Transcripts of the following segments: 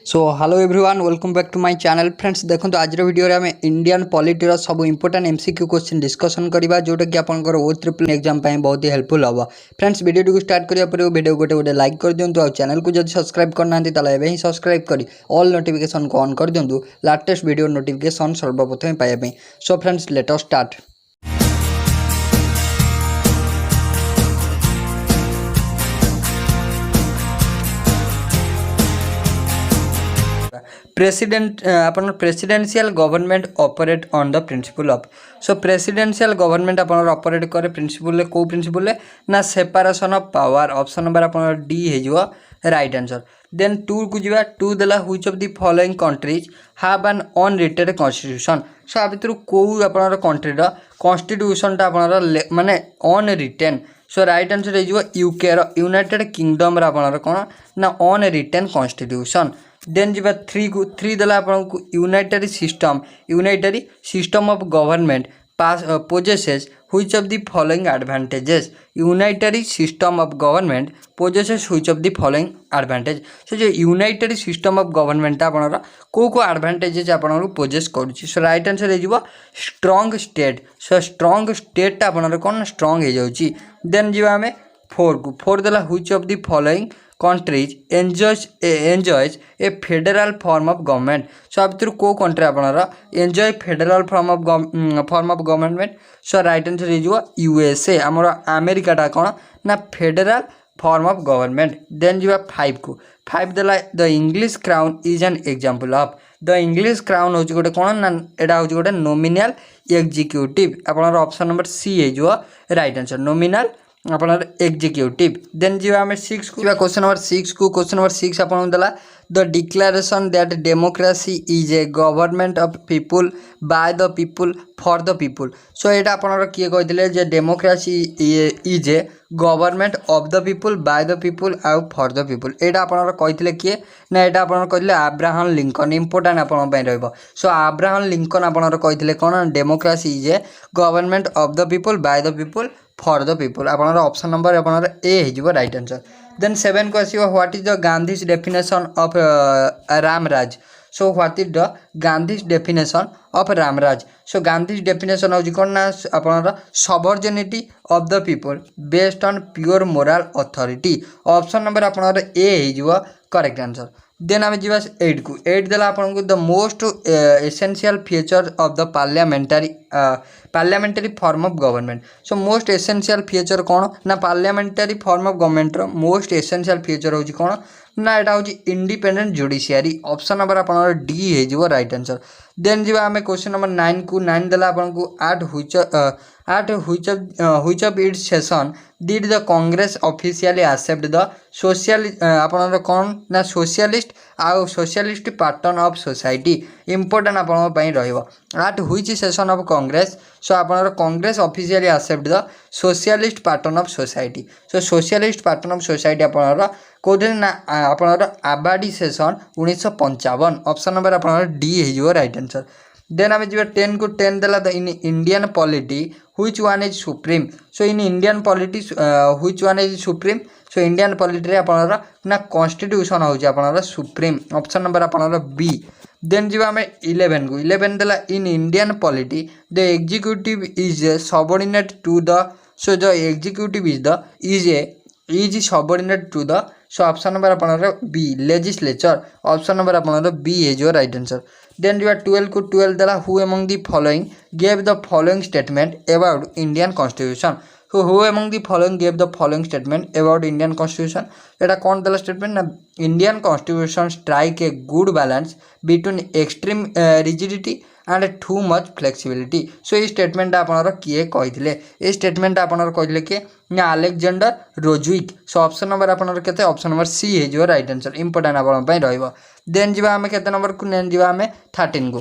So hello everyone welcome back to my channel friends. देखो आज video आम Indian पॉलिटीर सब इंपोर्टेंट एमसीक्यू क्वेश्चन डिस्कशन करवा जोटा कि आपंकर ओ ट्रिपल एग्जाम बहुत ही हेल्पफुल हम। फ्रेंड्स वीडियो को स्टार्ट करिया पूर्व वीडियो गोटे लाइक कर दिंतु और चैनल को जब सब्सक्राइब करना ही सब्सक्राइब कर ऑल नोटिफिकेशन को ऑन कर दिंतु लेटेस्ट वीडियो नोटिफिकेशन सर्वप्रथम पाइबा। So friends let us start. Presidential government operate on the principle of. So presidential government आप ऑपरेट करे प्रिंसिपल कौ प्रिंसिपल ना separation of power. Option number आप डी हो राइट आंसर। देन टू को जीवा टू देला which of the following countries have an unwritten constitution. So आ भितर कौ आपनर कंट्री रो कॉन्स्टिट्यूशन टा आपनर माने अनरिटेन। सो राइट आंसर हो यूके रो यूनाइटेड किंगडम रो आपनर कोन ना अनरिटेन कॉन्स्टिट्यूशन। देन जीवा थ्री को थ्री देला आपको यूनाइटरी सिस्टम ऑफ गवर्नमेंट पास possesses which of the following advantages. Unitary system of government possesses which of the following advantage. से जो यूनाइटरी सिस्टम ऑफ गवर्नमेंट आपनर को एडवांटेजेस आपन पोजेस करुच्ची। सो राइट आंसर हो strong state. So strong state आपनर कौन strong हो जाउची। देन जीवा आमे फोर को फोर देला which of the following countries enjoys a federal form of government। So आप को कंट्री आपनर enjoy federal form of government. So right answer हो यूएसए आमर अमेरिकाटा कौन ना federal form of government. Then जीवा फाइव को फाइव देला the English crown is an example of. The English crown हूँ गोटे कौन ना यहाँ हूँ गोटे नॉमिनल एग्जीक्यूटिव आपनर ऑप्शन नंबर सी हो राइट आंसर नॉमिनल आपनर एग्जीक्यूटिव। देन जी आम सिक्स को क्वेश्चन नंबर सिक्स को क्वेश्चन नंबर सिक्स आपन देला the declaration that democracy is a government of people by the people for the people. So यहाँ आपनर किए कहते democracy is a government of the people by the people आउ for the people. यहाँ आपनर कहते किए ना यहाँ आपन कहते अब्राहम लिंकन इंपोर्टेंट आपन रहिबो। सो अब्राहम लिंकन आपनर कहते कौन democracy is a government of the people by the people for the people आपनर ऑप्शन नंबर आपनर ए हो राइट आंसर। देन सेवेन को आसो what is the Gandhi's definition of Ramraj. So what is the Gandhi's definition of Ramraj. So Gandhi's definition हूँ कौन ना आपनर sovereignty of the people based on pure moral authority. Option number आपनर A हो करेक्ट आंसर। देन आम जी eight को एट देला आपको the most essential feature of the parliamentary form of government. So most essential feature कौन ना parliamentary form of government most essential feature हूँ कौन ना यहाँ हूँ इंडिपेंडेंट जुडिशियरी। ऑप्शन नंबर आपनर डी हो राइट आंसर। देन जी आम क्वेश्चन नंबर नाइन को नाइन देला आपको at which of its session did the Congress officially accept the social आपनर कौन ना सोशलिस्ट आउ socialist pattern of society important आपन रहिबो at which session of Congress। So आपनर Congress officially accept the socialist pattern of society. So socialist pattern of society आपनर कोदे ना आपनर आबाडी सेशन 1955। ऑप्शन नंबर आपनर डी हो राइट आंसर। देन आम जी टेन को टेन देला the in Indian polity which one is supreme. So in Indian polity which one is supreme. So Indian polity आपनर ना कॉन्स्टिट्यूशन हूँ आपनर सुप्रीम। ऑप्शन नंबर आपनर बी। देन जी आम इलेवेन को इलेवेन देला in Indian polity the executive is subordinate to the. So the executive is subordinate to the. So option number आपनर बी लेजिस्लेचर। ऑप्शन नंबर आपनर B हो right answer. Then जो 12 को 12 देला who among the following gave the following statement about Indian constitution. So who among the following gave the following statement about Indian constitution. एटा कौन देला statement ना Indian constitution strike a good balance between extreme rigidity and too much flexibility. So ये statement आपनर किए कही ये statement आपनर कहले कि ना अलेक्जेंडर रोजविक। सो ऑप्शन नंबर आपनर केते ऑप्शन नंबर सी हो राइट आंसर इंपोर्टेंट आपन पई रहइबो। देन जीवा आमे केते नंबर को नेन जीवा आमे 13 को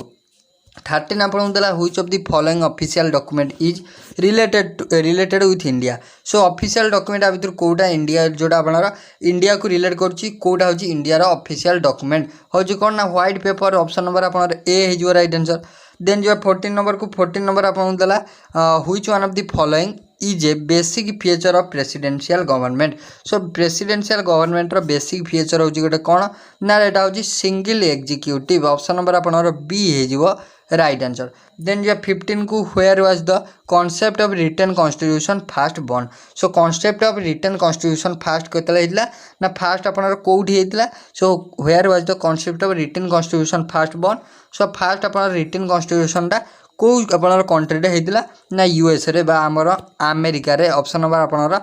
13 आपको देला which of the following official document is related with India. So official document आ भितर कोटा इंडिया जोटा आपनर इंडिया को रिलेट करूची कोटा होची इंडिया रो ऑफिशियल डॉक्यूमेंट होची कोन ना व्हाइट पेपर। ऑप्शन नंबर आपनर ए हो राइट आंसर। देन जो 14 नंबर को 14 नंबर आपन देला which one of the following is a basic feature of presidential government. So presidential government रो बेसिक फीचर होची गोटे कोन ना एटा होची सिंगल एग्जीक्यूटिव। ऑप्शन नंबर आपनर बी हे जिवो राइट आंसर। देन जो 15 को where was the concept of written constitution first born. So concept of written constitution first केतले हेतला ना फास्ट आपनर कोठी हेतला। So where was the concept of written constitution first born. So first आपनर written constitution टा को आपनर कंट्री रे हेतला ना यूएस रे बा हमर अमेरिका रे। ऑप्शन नंबर आपनर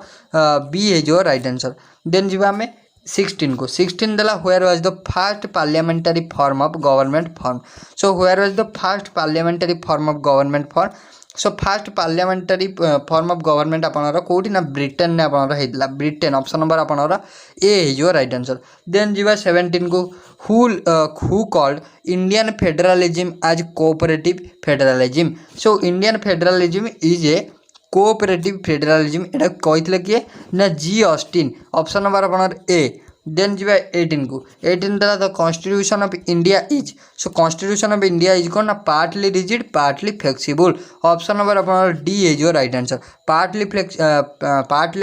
बी हे जो राइट आंसर। देन जिबा हमें 16 को 16 देला where was the first parliamentary form of government form. So where was the first parliamentary form of government form. So first parliamentary form of government आपनर कोठी ना Britain ने आपनर हेतला ब्रिटेन। ऑप्शन नंबर आपनर ए हे जो राइट आंसर। देन जिबा 17 को who called Indian federalism as cooperative federalism. So Indian federalism is a cooperative federalism एटा कहितले किए ना जी ऑस्टिन। ऑप्शन नंबर आपनर ए। देन जिबा 18 को 18 दा the constitution of India is. So constitution of India is कोन ना partly rigid partly flexible. Option number आपनर डी हे जो राइट आंसर। पार्टली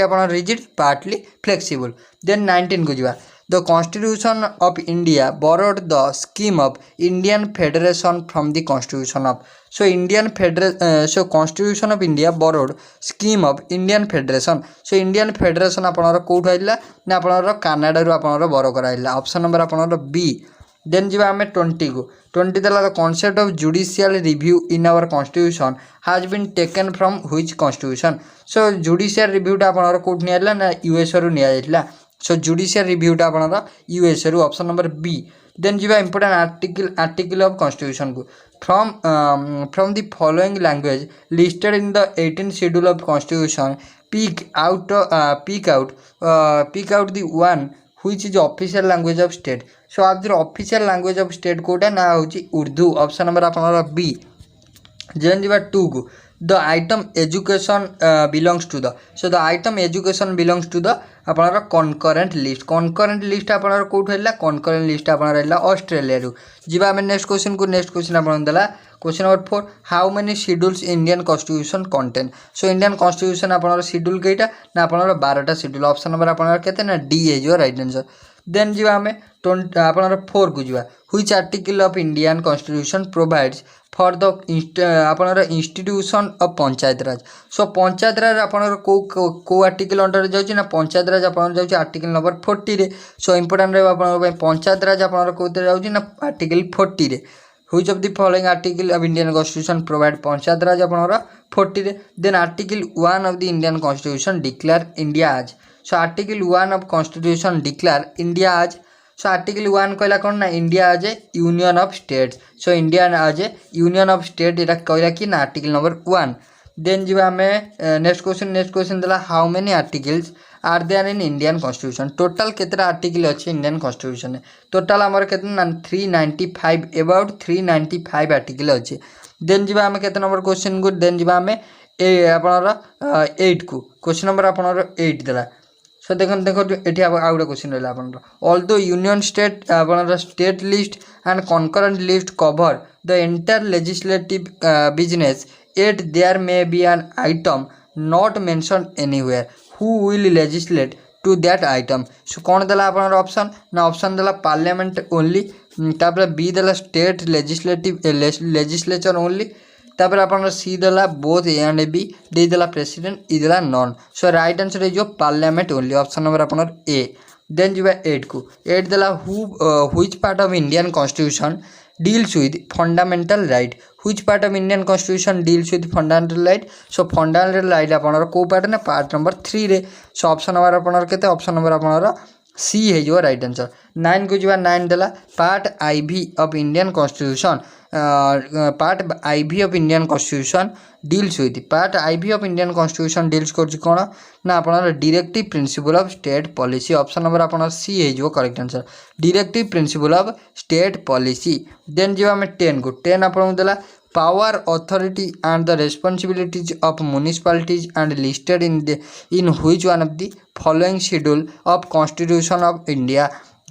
आपनर रिजिड पार्टली फ्लेक्सिबल। देन 19 को जिबा the constitution of India borrowed the scheme of Indian federation from the constitution of. So so constitution of India borrowed scheme of Indian federation. So Indian federation आपनर कोठ आइला ना आपनर Canada रु आपनर बोरो कराइला। ऑप्शन नंबर आपनर बी। देन जिबा हमें 20 को 20 देला the concept of judicial review in our constitution has been taken from which constitution. So judicial रिव्यूटा आपनर कोठ नियाला ना यूएस रु निया जाइतला। सो जुडिशियल रिव्यूटा आपनर यूएस रु। Option number B. देन जिबा इंपोर्टेंट आर्टिकल ऑफ कॉन्स्टिट्यूशन को from the following language listed in the 18th schedule of constitution pick out the one which is official language of state. So आप official language of state कोटा ना होची Urdu. Option number आपनर B. Then जिबा 2 को the item education belongs to the. So the item education belongs to the आपनर concurrent list. Concurrent list आपनर कोठ हैला कनकरेंट लिस्ट आपनर हैला ऑस्ट्रेलिया रु। जिबा हम नेक्स्ट क्वेश्चन को नेक्स्ट क्वेश्चन आपन देला question number 4 how many schedules Indian constitution contain. So Indian constitution आपनर शेड्यूल केटा ना आपनर 12टा शेड्यूल। ऑप्शन नंबर आपनर केते ना डी हे जो राइट आंसर। देन जिबा हमें आपनर 4 को जिबा which article of Indian constitution provides for the आपनर institution of panchayat raj. So panchayat raj आपनर को आर्टिकल अंडर जाउची ना पंचायत राज आपनर जाउची आर्टिकल नंबर 40 रे। सो इंपोर्टेंट रे आपनर पंचायत राज आपनर कोते जाउची ना आर्टिकल 40 रे। Which of the following article of Indian constitution provide panchayat raj आपनर 40 रे। Then article 1 of the Indian constitution declare India as. So article 1 of constitution declare India as. So article 1 कहला कौन ना India as a union of states. So India as a union of state एटा कहला कि ना article number 1। Then जिबा हमें next question देला how many articles are there in Indian constitution. Total केतरा आर्टिकल अछि इंडियन कॉन्स्टिट्यूशन में। टोटल हमर केतना 395 अबाउट 395 आर्टिकल अछि। देन जिबा हमें केतना नंबर क्वेश्चन को देन जिबा हमें ए आपनर 8 को क्वेश्चन नंबर आपनर 8 देला। सो देखो ये आउ गए क्वेश्चन रहा आप ऑल्दो यूनियन स्टेट आप state list and concurrent list cover the entire legislative business at there may be an item not mention anywhere who will legislate to that item. So कौन देला आप ऑप्शन ना option देला parliament only तापर B देला state legislative legislature only तापर आपन C देला both A and B D देला प्रेसिडेंट ई देला none. So right answer is parliament only. Option number आपन ए। देन जिबा 8 को 8 देला which part of Indian constitution deals with fundamental right. Which part of Indian constitution deals with fundamental right. So fundamental right आपन को part ना part number 3 रे। सो option number आपन केते ऑप्शन नंबर आपन सी है जो राइट आंसर। 9 को जिबा 9 देला part IV of Indian constitution part IV of Indian constitution deals with part IV of Indian constitution deals कर कौन ना आपन directive principle of state policy. Option number आपन सी है जो correct answer directive principle of state policy. Then जिबा हमें 10 को 10 आपन देला power authority and the responsibilities of municipalities and listed in which one of the following schedule of constitution of India।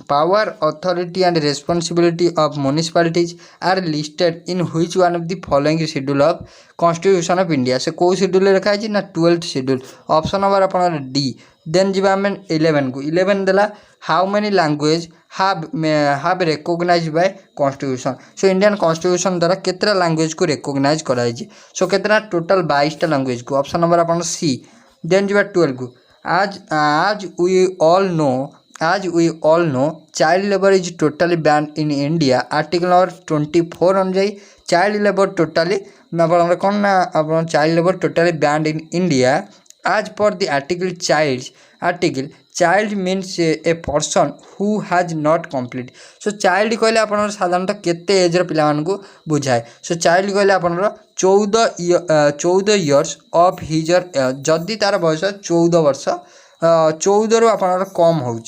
Power, authority and responsibility of municipalities are listed in which one of the following schedule of Constitution of India? से कौ schedule रखा है ना 12th schedule option number अपन D. Then जी आम 11 को 11 देला how many language have recognise by constitution. So Indian constitution द्वारा केतरा लैंग्वेज को रिकॉग्नाइज कराई। सो केतना टोटल 22टा लैंग्वेज को ऑप्शन नंबर अपन सी। देन जी 12 को आज we all know child labor is totally banned in India. Article number 24 अनुजाई child labor totally कौन ना आप child labor totally banned in India. As per the child means a person who has not complete. So child कहले आप साधारणतः केते as पिला को बुझाए. So child कहले आप 14 years of his जदि तार बयस 14 वर्ष 14 रु आप कम हो।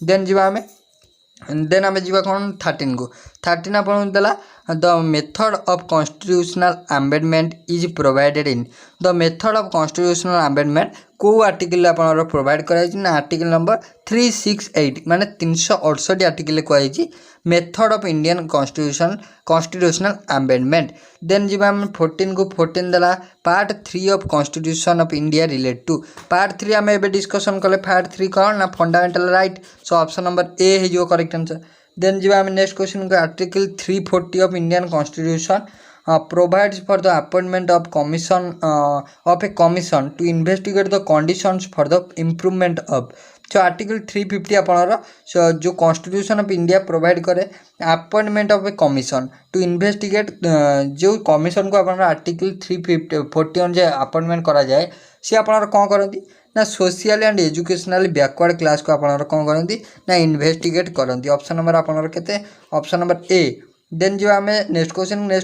देन आम जी कौन 13 को 13 आपन देला the method of constitutional amendment is provided in the method of constitutional amendment को आर्टिकल आपन प्रोवाइड कराई ना आर्टिकल नंबर 368 माने 368 आर्टिकल कहई method of Indian constitutional amendment. Then जी आम 14 को 14 देला part 3 of constitution of India relate to part 3 आम एबे डिस्कशन कले पार्ट 3 कौन ना fundamental right. So option number A है जो करेक्ट आंसर। देन जी आम नेक्स्ट क्वेश्चन को article 340 of Indian constitution provides for the appointment of a commission to investigate the conditions for the improvement of। so article 350 अपन जो constitution of India provide करे appointment of a commission to investigate जो commission को अपन article 340 अनुसार appointment करा जाए सी अपन कौन करती ना social and educational backward class को अपन कौन करती ना इन्वेस्टिगेट करती। ऑप्शन नंबर अपन के ऑप्शन नंबर ए। देन जो आम नेक्स्ट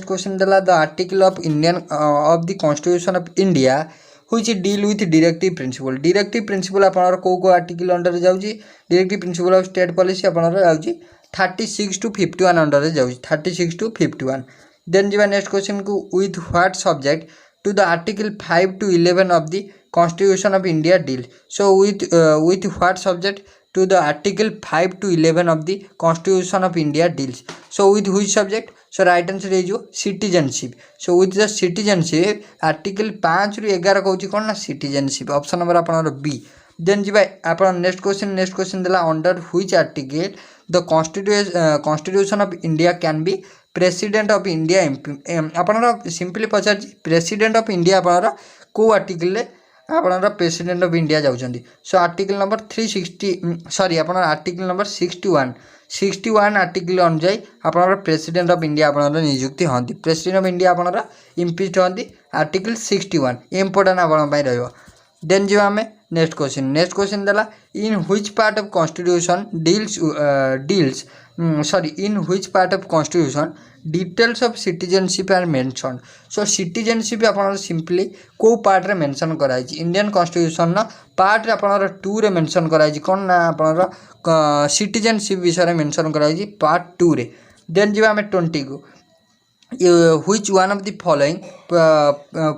क्वेश्चन देला the article of Indian of the constitution of India which deal with directive principle आपन को आर्टिकल अंडर जाउची directive principle of state policy आपन जाउची 36 to 51 अंडर जाउची 36 to 51। देन जो नेक्स्ट क्वेश्चन को with what subject to the article 5 to 11 of the constitution of India deal. So with what subject to the article 5 to 11 of the constitution of India deals। so with which subject? so right answer is citizenship। so with the citizenship article 5 ru 11 कहूँ कौन ना citizenship option number अपन B. Then जी आप next question देला under which article the constitution of India can be president of India अपन simply पचार president of India अपन को article आपन प्रेसिडेंट ऑफ इंडिया जाउछंदी। सो आर्टिकल नंबर 360 सॉरी आपन article number 61 article अनुसार आपन प्रेसिडेंट ऑफ इंडिया आपन नियुक्ति हंती प्रेसिडेंट ऑफ इंडिया आपन इम्पीच्ड हंती आर्टिकल 61 इम्पोर्टेंट आपन पई रहयो। देन जो आम नेक्स्ट क्वेश्चन देला in which part of constitution in which part of constitution details of citizenship are mention. So citizenship आपन सिंपली को पार्ट रे मेंशन कराई इंडियन कॉन्स्टिट्यूशन ना पार्ट रे आपन 2 रे मेंशन कराई कौन ना आपन सिटीजनशिप विषय रे मेंशन कराई पार्ट 2 रे। देन जो आम 20 को which one of the following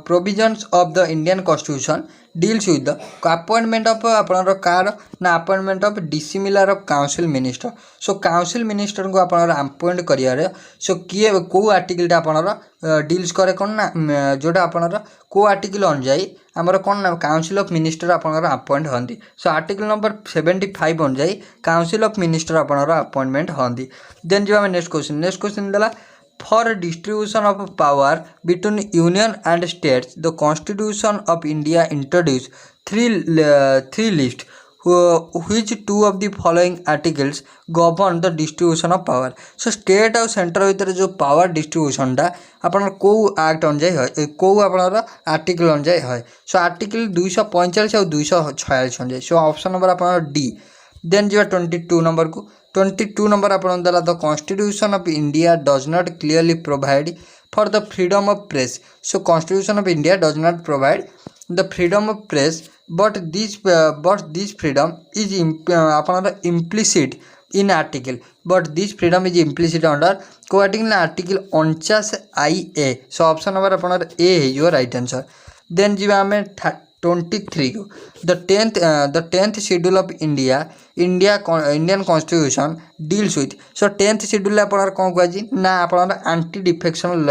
provisions of the Indian Constitution deals with the appointment of upon car ना appointment of dissimilar of council minister। so council minister को अपन appoint करियारे so किए को article टा अपन deals करे कौन ना जोटा अपन को आर्टिकल अनुजाई आमर कौन ना काउंसिल ऑफ मिनिस्टर अपन अपॉइंट हंती। सो आर्टिकल नंबर 75 अनुजाई काउंसिल ऑफ मिनिस्टर अपन अपॉइंटमेंट हंती। देन जो आम नेक्स्ट क्वेश्चन देला for distribution of power between union and states the constitution of India introduced three lists which two of the following articles govern the distribution of power। so state और centre भीतर जो power distribution टा अपन को act अनुजाई है को अपन article अनुजाई है। So article 245 और 246 अनुजाई। सो ऑप्शन नंबर अपन डी। देन जो 22 नंबर को 22 नंबर अपन देला the constitution of India does not clearly provide for the freedom of press. So constitution of India does not provide the freedom of press but this freedom is अपन implicit in article but this freedom is implicit under को article ना article 49 IA। So option number अपन A है your right answer. Then जी आम 23 को the tenth schedule of Indian constitution deals with so tenth schedule आपन कौन कहुଛି ना आपन आंटी डिफेक्शन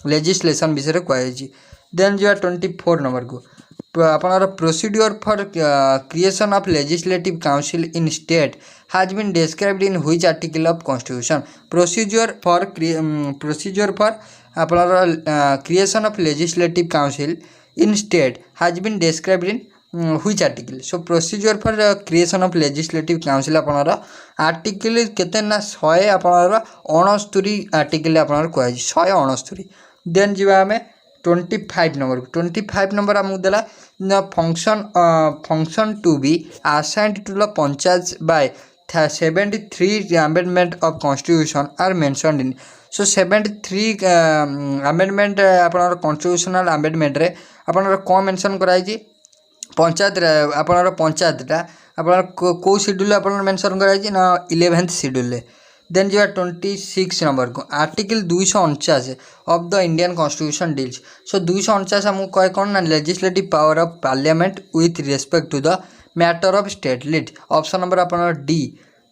लेजिस्लेशन विषय कहुଛି। देन जो 24 नंबर को आपन procedure for creation of legislative council in state has been described in which article of constitution procedure for आपन creation of legislative council in state has been described in which article so procedure for creation of legislative council आपन article केते ना 100 आपन 69 article आपन कहै 169। Then जीवा हमें 25 number आमको देला function to be assigned to the panchayat by 73 amendment of constitution are mentioned in so 73 amendment आपन constitutional amendment रे आपन कौन मेंशन कराई पंचायत आपन पंचायतटा आपन को शेड्यूल आपन मेंशन कराई ना 11th शेड्यूल। देन जो 26 नंबर को article 249 of the Indian constitution deals so 249 हमको कहे कौन ना legislative power of parliament with respect to the matter of state lead option number अपन डी।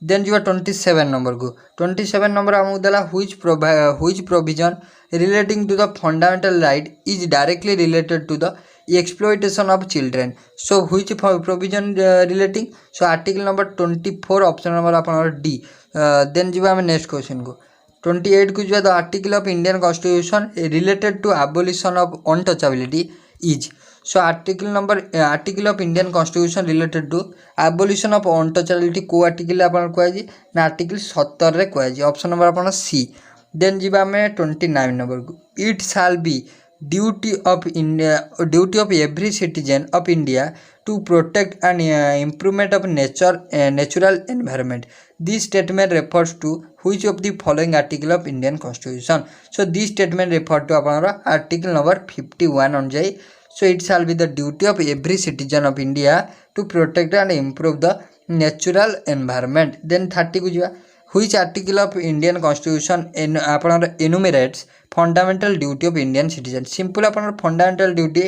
देन जो 27 नंबर को 27 नंबर हमको देला which provision relating to the fundamental right is directly related to the exploitation of children so which provision relating so article number 24 option number अपन D. Then जी आम next question को 28 को जो article of Indian constitution related to abolition of untouchability is so article of Indian constitution related to abolition of untouchability को article आप कहुए ना आर्टिकल 70 रे कहुए ऑप्शन नंबर अपन सी। देन जी आम 29 नंबर को it shall be duty of every citizen of India to protect and improvement of natural environment. This statement refers to which of the following article of Indian Constitution? So this statement refers to our article number 51 on jai. So it shall be the duty of every citizen of India to protect and improve the natural environment. Then 30 को जो which article of Indian Constitution enumerates fundamental duty of Indian citizen? Simple upon fundamental duty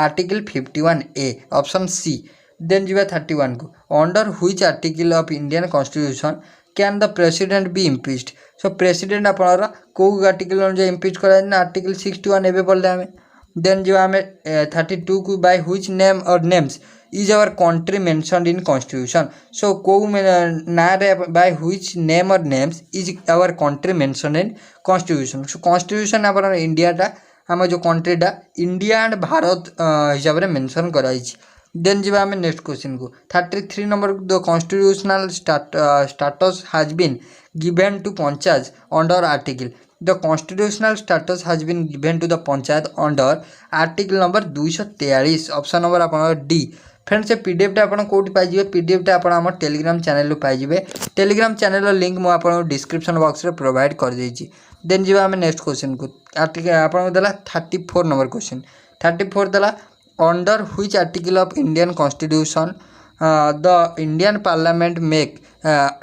article 51A option C. Then जो 31 को under which article of Indian Constitution can the president be impeached? So president अपन को article अनुसार impeach करा ना article 61 एबे पढ़ले हमें। Then जो हमें 32 को by which name or names is our country mentioned in constitution? So को ना रे by which name or names is our country mentioned in constitution? So constitution upon India टा हम जो कंट्री टा इंडिया एंड भारत हिसाब रे मेंशन कराई। देन जी आम नेक्स्ट क्वेश्चन को 33 number the constitutional status has been given to panchayat under article the constitutional status has been given to the panchayat under article number 243 option number अपन डी। फ्रेंड्स पीडीएफ टा आपन कोठी पाइजिबे पीडीएफ टा आपन हमर टेलीग्राम चैनल पाइजिबे टेलीग्राम चैनल लिंक मु आपन डिस्क्रिप्शन बॉक्स रे प्रोवाइड कर देछि। देन जीवा हम नेक्स्ट क्वेश्चन को आर्टिकल आपन देला 34 नंबर क्वेश्चन 34 देला under which article of Indian constitution the Indian parliament make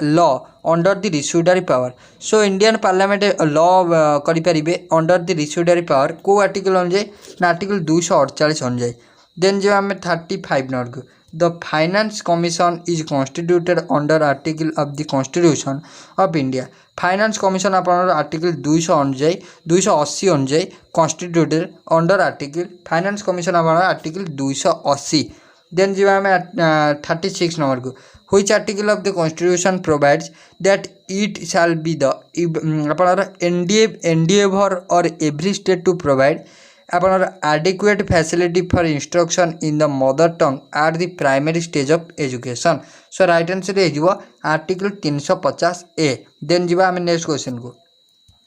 law under the residuary power. So Indian parliament law करि परिबे अंडर द रिस्यूडरी पावर को आर्टिकल अनुसार ना आर्टिकल 248 अनुसार। देन जो हमें 35 नंबर को the finance commission is constituted under article of the constitution of India. Finance commission अपन आर्टिकल 280 अनुसार constituted under article finance commission अपन आर्टिकल 280। देन जो हमें 36 नंबर को which article of the constitution provides that it shall be the endeavor or every state to provide upon adequate facility for instruction in the mother tongue at the primary stage of education. So right answer है जीवा article 350A. then जीवा हमें next question को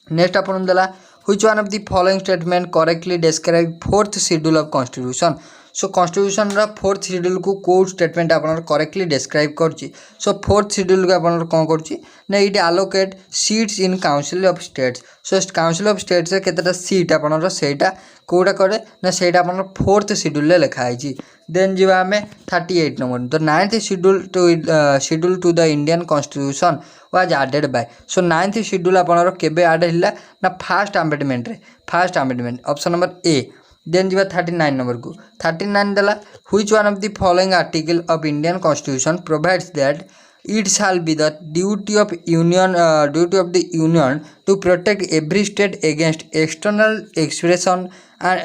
next अपन दला which one of the following statement correctly describe fourth schedule of constitution? So constitution रा fourth schedule को statement आप correctly describe करछि। सो फोर्थ शेड्यूल को आप कौन करछि ना it allocate seats in council of states. So council of states रे केतेटा सीट आपनर सेटा कोडा करे ना सेटा आपन फोर्थ शेड्यूल ले लिखा है। देन जीवा हमें 38 number the ninth schedule to the Indian constitution was added by. So ninth schedule आपनर केबे ऐड हिला ना फर्स्ट अमेंडमेंट रे first amendment option number A. Then जी 39 नंबर को 39 देला which one of the following article of Indian constitution provides that it shall be the duty of the union to protect every state against external expression and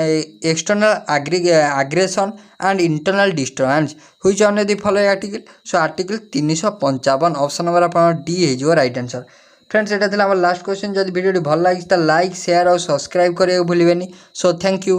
aggression and internal disturbance. Which one of the following article? So article 355 option number आप D हो right answer. Friends एटा थिला हमर last question. जदि video भल लागिस त like share और subscribe करियो भूलिबेनी। So thank you.